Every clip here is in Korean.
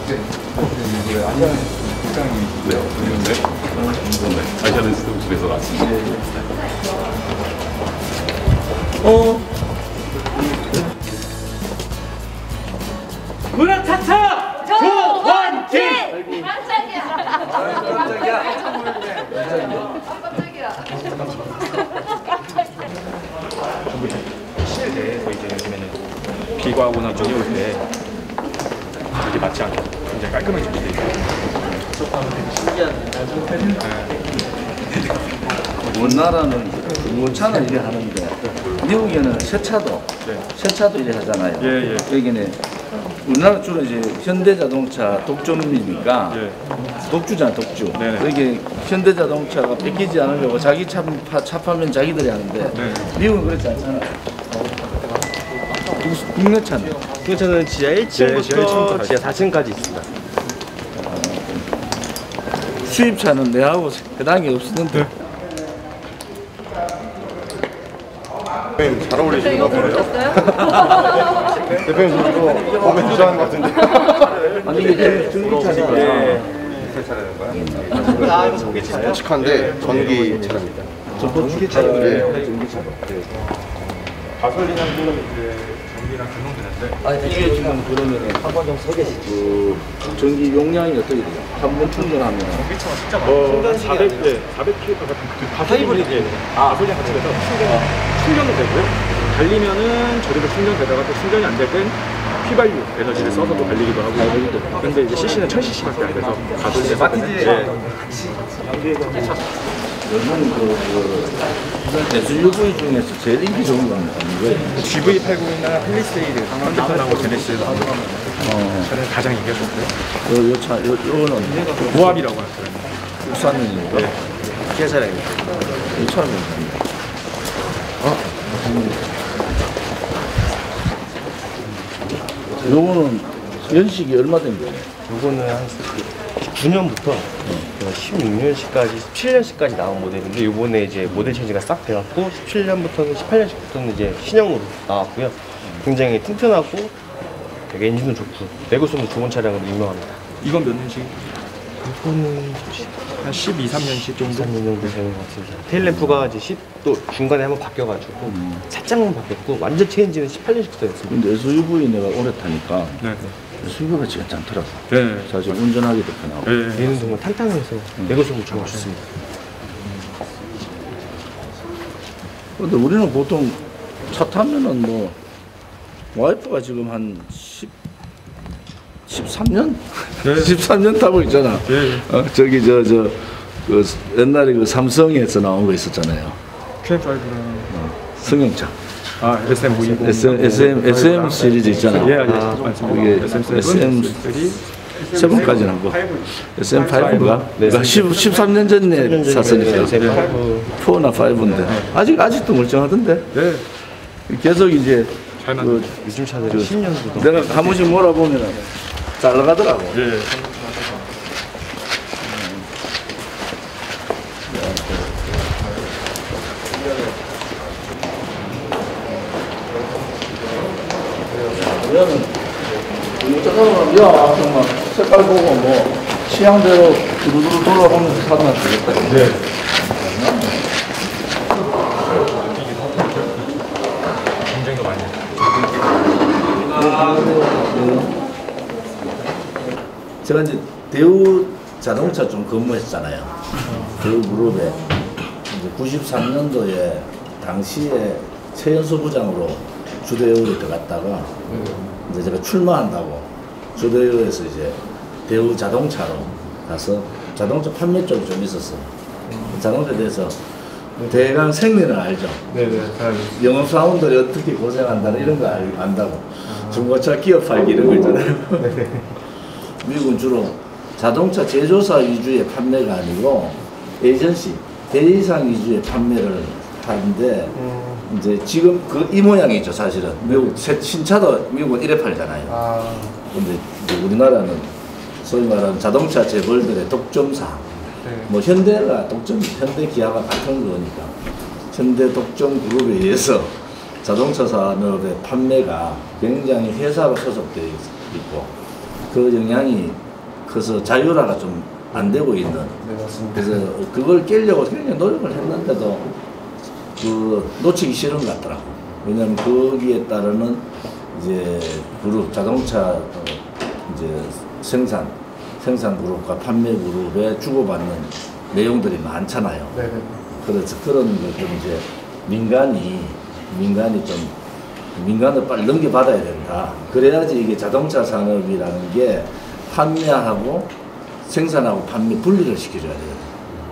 아시아는 국장님이시고요. 네. 아시아는 집에서 왔습니다. 문화차차 조원진! 깜짝이야. 실내에서 이제 요즘에는 비가 오거나 눈이 올 때 이게 맞지 않게 굉장히 깔끔하게 준비되어 있어요. 우리나라는 문차는 이래 하는데 미국에는 세차도 이래 하잖아요. 여기는 우리나라 주로 이제 현대자동차 독점이니까 독주잖아, 독주. 여기 현대자동차가 뺏기지 않으려고 자기 차 파면 자기들이 하는데 미국은 그렇지 않잖아. 국내차는? 국내차는 지하 1층부터 지하 4층까지 있습니다. 수입차는 내하고 해당이 없었는데. 대표님 잘 어울리시는 것 같아요. 대표님 좀 마음에 드시는 것 같은데. 아니 이게 전기차니까. 칙한데 전기 차량입니다. 전기차로. 가솔린하고 이제 전기랑 경영되는데 이게 지금 그러면은 한 번 좀 서 계시지. 그 전기 용량이 어떻게 돼요? 한 번 충전하면 전기차가 진짜 많아요. 400km 같은 하이브리드예요. 가솔린 같이 돼서 충전도 되고요. 달리면은 저리로 충전되다가 또 충전이 안 될 땐 휘발유 에너지를 써서 또 달리기도 하고. 근데 이제 CC는 1000cc밖에 안 돼서 가솔린에 요즘 그 SUV 중에서 제일 인기 좋은 건 뭐예요? GV80이나 펠리세이드, 현대편하고 제네시스 나오고 저는 가장 인기가 좋고요. 요거는 모압이라고 하는 차량입니다. 국산용이고 기아 차량입니다. 이 차는 괜찮네. 요거는 연식이 얼마 된 거예요? 요거는 한 9년부터 16년식까지 17년식까지 나온 모델인데 요번에 이제 모델 체인지가 싹 돼갖고 17년부터는 18년식부터는 이제 신형으로 나왔고요. 굉장히 튼튼하고 되게 엔진도 좋고 내구성도 좋은 차량으로 유명합니다. 이건 몇 년식? 이거는 한 12, 13년식 정도? 13년 정도 되는 것 같습니다. 테일램프가 이제 또 중간에 한번 바뀌어가지고 살짝만 바뀌었고 완전 체인지는 18년식부터 됐습니다. 근데 SUV 내가 오래 타니까 네. SUV가 진짜 괜찮더라고. 네. 사실 운전하기도 편하고. 얘는 정말 탄탄해서 내구성도 좋습니다. 근데 우리는 보통 차 타면은 뭐 와이프가 지금 한 13년? 13년 타고 있잖아. 저기 그 옛날에 그 삼성에서 나온 거 있었잖아요. Q5랑 승용차. SM520 SM 시리즈 있잖아. 맞습니다. 이게 SM7까지는 하고 SM5인가? 13년 전에 샀으니까 4나 5인데 아직도 멀쩡하던데. 계속 이제 요즘 차들은 10년도 내가 한 번씩 몰아보면 잘 나가더라고. 야, 정말 색깔 보고 뭐 취향대로 두루두루 돌아보면서 사면 되겠다. 경쟁도 많이 해요. 제가 이제 대우 자동차 좀 근무했잖아요. 대우 그룹에 이제 93년도에 당시에 최연소 부장으로 주대우에 들어갔다가 이제 제가 출마한다고 주대우에서 이제 대우 자동차로 가서 자동차 판매 쪽이 좀 있었어. 자동차에 대해서 대강 생리는 알죠. 영업사원들이 어떻게 고생한다는 이런 거 안다고. 중고차 기업 팔기 이런 거 있잖아요. 미국은 주로 자동차 제조사 위주의 판매가 아니고 에이전시, 대리상 위주의 판매를 하는데 이제 지금 이 모양이죠, 사실은. 미국 신차도 미국은 이래 팔잖아요. 근데 우리나라는 소위 말하는 자동차 재벌들의 독점사. 뭐 현대 기아가 같은 거니까 현대 독점 그룹에 의해서 자동차 산업의 판매가 굉장히 회사로 소속되어 있고 그 영향이 커서 자율화가 좀 안 되고 있는. 네, 맞습니다. 그래서 그걸 깨려고 굉장히 노력을 했는데도 그 놓치기 싫은 것 같더라고. 왜냐하면 거기에 따르는 이제 그룹 자동차 이제 생산 그룹과 판매 그룹에 주고받는 내용들이 많잖아요. 네네. 그래서 그런 걸 좀 이제 민간을 빨리 넘겨받아야 된다. 그래야지 이게 자동차 산업이라는 게 판매하고 생산하고 판매 분리를 시켜줘야 돼요.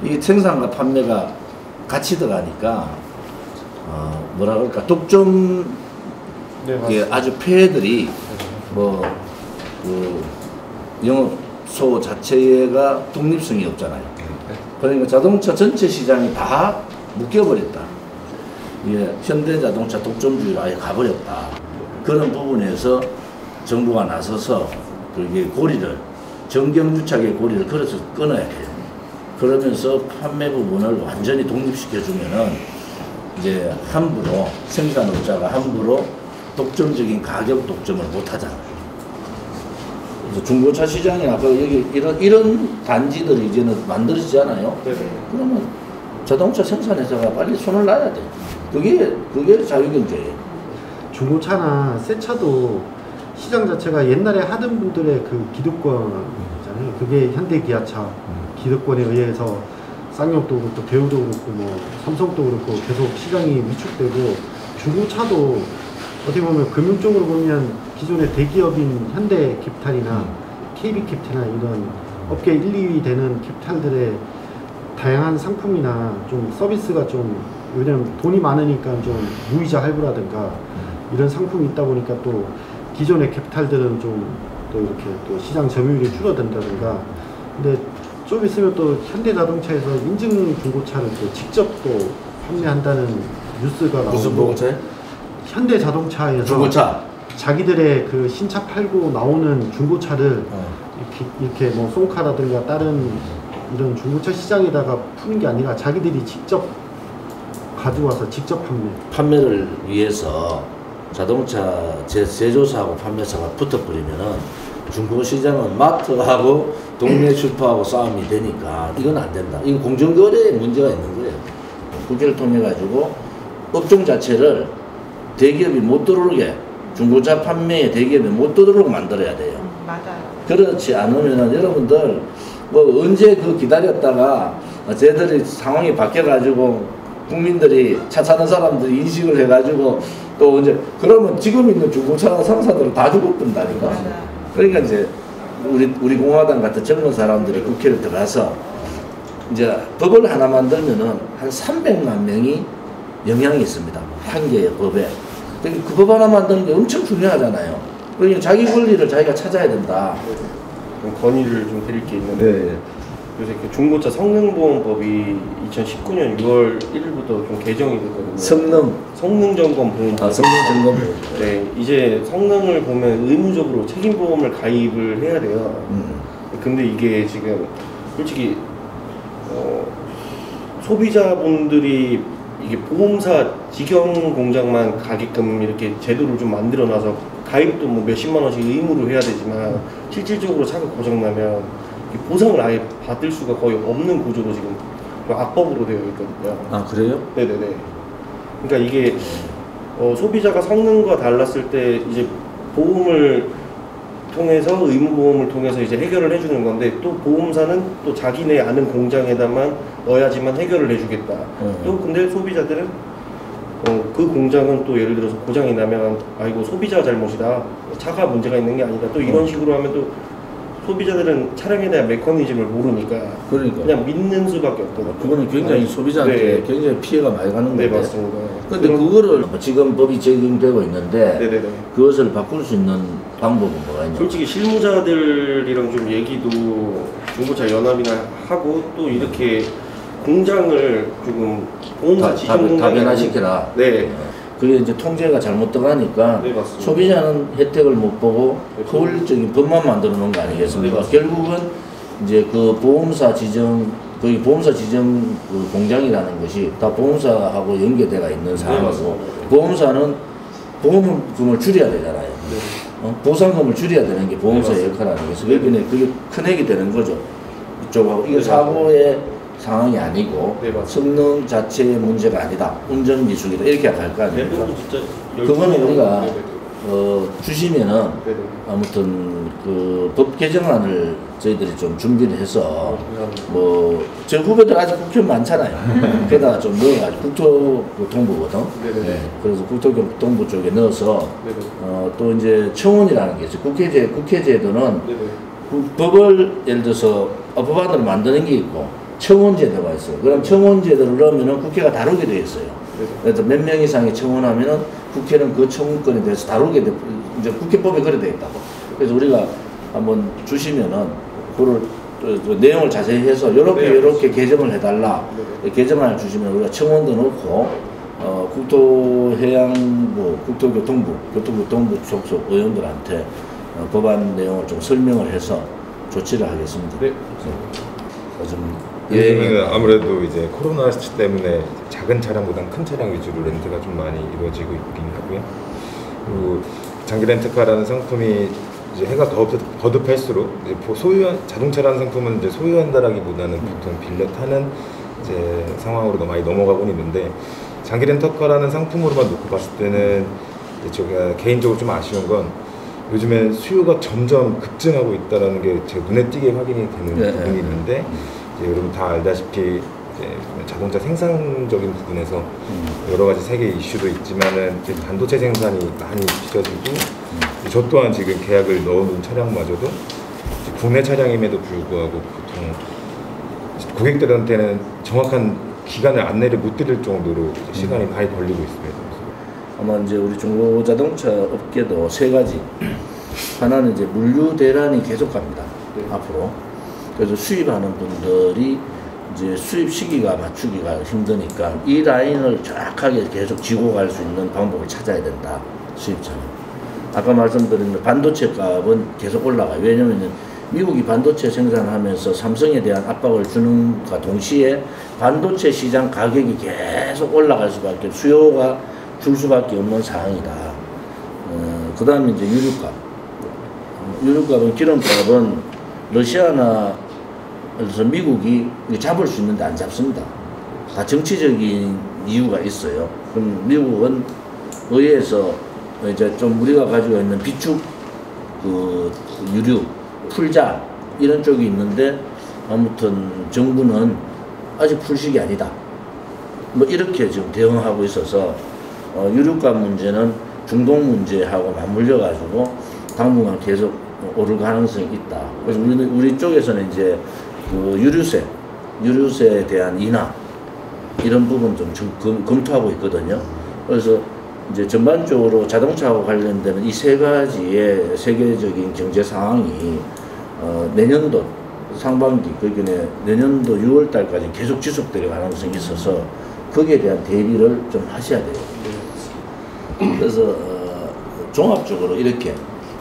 이게 생산과 판매가 같이 들어가니까 뭐라 그럴까 독점 네, 아주 폐해들이 그 영업소 자체가 독립성이 없잖아요. 그러니까 자동차 전체 시장이 다 묶여버렸다. 예, 현대자동차 독점주의로 아예 가버렸다. 그런 부분에서 정부가 나서서 그게 정경유착의 고리를 걸어서 끊어야 돼요. 그러면서 판매 부분을 완전히 독립시켜주면은 이제 함부로 생산업자가 함부로 독점적인 가격 독점을 못하잖아요. 그래서 중고차 시장이나 여기 이런 단지들이 이제는 만들어지잖아요. 그러면 자동차 생산회사가 빨리 손을 놔야 돼. 그게 자유경제예요. 중고차나 새 차도 시장 자체가 옛날에 하던 분들의 그 기득권이잖아요. 그게 현대기아차 기득권에 의해서 쌍용도 그렇고 대우도 그렇고 뭐 삼성도 그렇고 계속 시장이 위축되고 중고차도 어떻게 보면 금융적으로 보면 기존의 대기업인 현대캐피탈이나 KB캐피탈이나 이런 업계 1, 2위 되는 캐피탈들의 다양한 상품이나 좀 서비스가 좀 왜냐면 돈이 많으니까 좀 무이자 할부라든가 이런 상품이 있다 보니까 또 기존의 캐피탈들은 좀 또 이렇게 또 시장 점유율이 줄어든다든가 근데 좀 있으면 또 현대자동차에서 인증 중고차를 또 직접 또 판매한다는 뉴스가 나오고 무슨 중고차요? 현대자동차에서 중고차 자기들의 그 신차 팔고 나오는 중고차를 이렇게 뭐 송카라든가 다른 이런 중고차 시장에다가 푸는 게 아니라 자기들이 직접 가져와서 직접 판매를 위해서 자동차 제조사하고 판매사가 붙어버리면은 중고시장은 마트하고 동네 슈퍼하고 싸움이 되니까 이건 안 된다. 이건 공정거래에 문제가 있는 거예요. 국회를 통해 가지고 업종 자체를 대기업이 못 들어오게 중고차 판매에 대기업이 못 들어오게 만들어야 돼요. 맞아요. 그렇지 않으면은 여러분들 뭐 언제 그 기다렸다가 쟤들이 상황이 바뀌어가지고 국민들이 차 사는 사람들이 인식을 해가지고 또 이제 그러면 지금 있는 중고차 상사들은 다 죽었던다니까. 맞아요. 그러니까 이제 우리 공화당 같은 젊은 사람들이 국회를 들어가서 이제 법을 하나 만들면은 한 300만 명이 영향이 있습니다. 한 개의 법에. 그 법 하나 만드는 게 엄청 중요하잖아요. 그러니까 자기 권리를 자기가 찾아야 된다. 건의를 좀 드릴 게 있는데 네. 요새 그 중고차 성능보험법이 2019년 6월 1일부터 좀 개정이 됐거든요. 성능점검보험법. 성능점검. 네, 이제 성능을 보면 의무적으로 책임보험을 가입을 해야 돼요. 근데 이게 지금 솔직히 소비자분들이 이게 보험사 직영 공장만 가게끔 이렇게 제도를 좀 만들어놔서 가입도 뭐 몇십만 원씩 의무로 해야 되지만 실질적으로 차가 고장나면 보상을 아예 받을 수가 거의 없는 구조로 지금 악법으로 되어 있거든요. 아, 그래요? 네네네. 그러니까 이게 소비자가 성능과 달랐을 때 이제 보험을 통해서 의무보험을 통해서 이제 해결을 해주는 건데 또 보험사는 또 자기네 아는 공장에다만 넣어야지만 해결을 해주겠다. 또 근데 소비자들은 그 공장은 또 예를 들어서 고장이 나면 이거 소비자 잘못이다. 차가 문제가 있는 게 아니다. 또 이런 식으로 하면 또 소비자들은 차량에 대한 메커니즘을 모르니까 그냥 믿는 수밖에 없거든요. 그거는 굉장히 소비자한테 네. 굉장히 피해가 많이 가는 건데. 네, 맞습니다. 근데 그거를 지금 법이 적용되고 있는데 네네네. 그것을 바꿀 수 있는 방법은 뭐가 있냐? 솔직히 실무자들이랑 좀 얘기도 중고차 연합이나 하고 또 이렇게 공장을 조금 보험사 지정 공장이 다변화시켜라. 네. 그게 이제 통제가 잘못 들어가니까 네, 맞습니다. 소비자는 혜택을 못 보고 효율적인 법만 만들어 놓은 거 아니겠습니까? 네, 결국은 이제 그 보험사 지정 그 공장이라는 것이 다 보험사하고 연계돼가 있는 상황이고 보험사는 보험금을 줄여야 되잖아요. 보상금을 줄여야 되는 게 보험사의 역할 아니겠어요? 그게 큰 액이 되는 거죠. 이쪽하고 이거 사고의 상황이 아니고 성능 자체의 문제가 아니다. 운전 미숙이다. 이렇게 갈 거 아닙니까? 그거는 우리가 주시면은 아무튼 그 법 개정안을 저희들이 좀 준비를 해서 뭐 제 후배들 아직 국회의원 많잖아요. 게다가 좀 넣어가지고 국토교통부거든. 네. 그래서 국토교통부 쪽에 넣어서 또 이제 청원이라는 게 있어요. 국회제도는 법을 예를 들어서 법안으로 만드는 게 있고 청원제도가 있어요. 그럼 청원제도를 넣으면은 국회가 다루게 돼 있어요. 그래서 몇 명 이상이 청원하면은 국회는 그 청원권에 대해서 다루게 돼, 이제 국회법에 그래 돼 있다고. 그래서 우리가 한번 주시면은 그걸 내용을 자세히 해서 요렇게 개정을 해달라. 개정안을 주시면 우리가 청원도 넣고 국토해양부, 교통교통부 속속 의원들한테 법안 내용을 좀 설명을 해서 조치를 하겠습니다. 네. 요즘에는 아무래도 이제 코로나 때문에 작은 차량보다는 큰 차량 위주로 렌트가 좀 많이 이루어지고 있긴 하고요. 그리고 장기 렌트카라는 상품이 이제 해가 거듭할수록 이제 자동차라는 상품은 이제 소유한다라기보다는 보통 빌려 타는 이제 상황으로 많이 넘어가고 있는데 장기 렌터카라는 상품으로만 놓고 봤을 때는 제가 개인적으로 좀 아쉬운 건 요즘에 수요가 점점 급증하고 있다는 게 제 눈에 띄게 확인이 되는 부분이 있는데 이제 여러분 다 알다시피 이제 자동차 생산적인 부분에서 여러 가지 세계 이슈도 있지만은 이제 반도체 생산이 많이 빚어지고 저 또한 지금 계약을 넣은 차량마저도 국내 차량임에도 불구하고 보통 고객들한테는 정확한 기간을 안내를 못 드릴 정도로 시간이 많이 걸리고 있습니다. 아마 이제 우리 중고자동차 업계도 세 가지. 하나는 이제 물류 대란이 계속 갑니다. 앞으로. 그래서 수입하는 분들이 이제 수입 시기가 맞추기가 힘드니까 이 라인을 정확하게 계속 쥐고 갈 수 있는 방법을 찾아야 된다. 수입차는. 아까 말씀드린 반도체 값은 계속 올라가요. 왜냐면 미국이 반도체 생산하면서 삼성에 대한 압박을 주는 것과 동시에 반도체 시장 가격이 계속 올라갈 수밖에, 수요가 줄 수밖에 없는 상황이다. 그 다음에 이제 유류값. 유류값은, 기름값은 러시아나 그래서 미국이 잡을 수 있는데 안 잡습니다. 다 정치적인 이유가 있어요. 그럼 미국은 의회에서 이제 좀 우리가 가지고 있는 비축 유류, 풀자 이런 쪽이 있는데 아무튼 정부는 아직 풀식이 아니다. 뭐 이렇게 지금 대응하고 있어서 유류값 문제는 중동 문제하고 맞물려 가지고 당분간 계속 오를 가능성이 있다. 그래서 우리 쪽에서는 이제 그 유류세에 대한 인하 이런 부분 좀 검토하고 있거든요. 그래서 이제 전반적으로 자동차하고 관련되는 이 세 가지의 세계적인 경제 상황이 내년도 상반기, 그러니까 내년도 6월 달까지 계속 지속될 가능성이 있어서 거기에 대한 대비를 좀 하셔야 돼요. 그래서 종합적으로 이렇게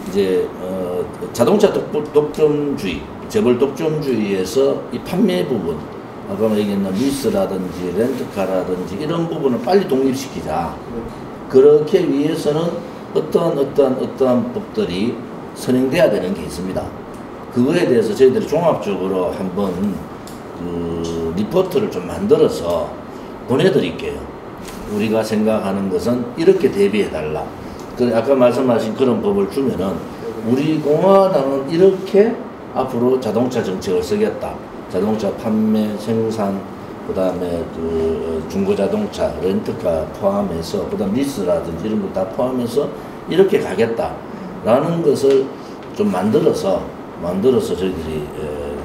이제 자동차 독점주의, 재벌 독점주의에서 이 판매 부분, 아까 얘기했던 리스라든지 렌트카라든지 이런 부분을 빨리 독립시키자. 그렇게 위해서는 어떠한 법들이 선행돼야 되는 게 있습니다. 그거에 대해서 저희들이 종합적으로 한번 그 리포트를 좀 만들어서 보내드릴게요. 우리가 생각하는 것은 이렇게 대비해달라. 아까 말씀하신 그런 법을 주면은 우리 공화당은 이렇게 앞으로 자동차 정책을 쓰겠다. 자동차 판매, 생산, 그 다음에 그 중고자동차, 렌트카 포함해서, 그 다음 리스라든지 이런 거 다 포함해서 이렇게 가겠다라는 것을 좀 만들어서 저희들이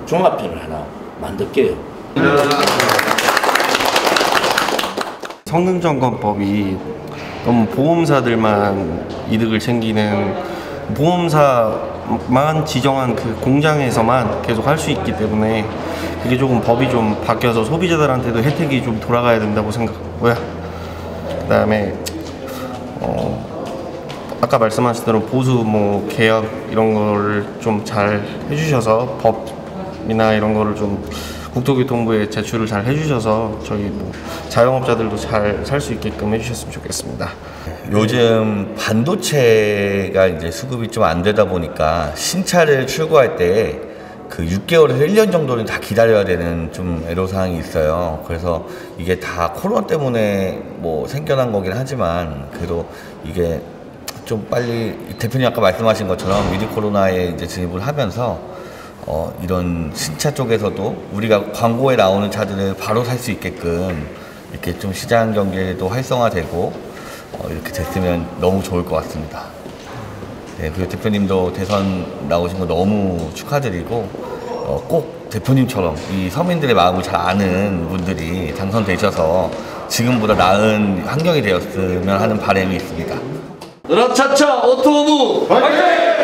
종합편을 하나 만들게요. 성능점검법이 너무 보험사들만 이득을 챙기는, 보험사만 지정한 그 공장에서만 계속 할 수 있기 때문에 그게 조금 법이 좀 바뀌어서 소비자들한테도 혜택이 좀 돌아가야 된다고 생각하고요. 그 다음에 아까 말씀하신 대로 보수 뭐 계약 이런 거를 좀 잘 해주셔서 법이나 이런 거를 좀 국토교통부에 제출을 잘 해주셔서 저희 뭐 자영업자들도 잘 살 수 있게끔 해주셨으면 좋겠습니다. 요즘 반도체가 이제 수급이 좀 안 되다 보니까 신차를 출고할 때 그 6개월에서 1년 정도는 다 기다려야 되는 좀 애로사항이 있어요. 그래서 이게 다 코로나 때문에 뭐 생겨난 거긴 하지만 그래도 이게 좀 빨리 대표님 아까 말씀하신 것처럼 위드 코로나에 이제 진입을 하면서 이런 신차 쪽에서도 우리가 광고에 나오는 차들을 바로 살 수 있게끔 이렇게 좀 시장 경제도 활성화되고 이렇게 됐으면 너무 좋을 것 같습니다. 네, 그리고 대표님도 대선 나오신 거 너무 축하드리고 꼭 대표님처럼 이 서민들의 마음을 잘 아는 분들이 당선되셔서 지금보다 나은 환경이 되었으면 하는 바람이 있습니다. 으라차차 오토부 화이팅!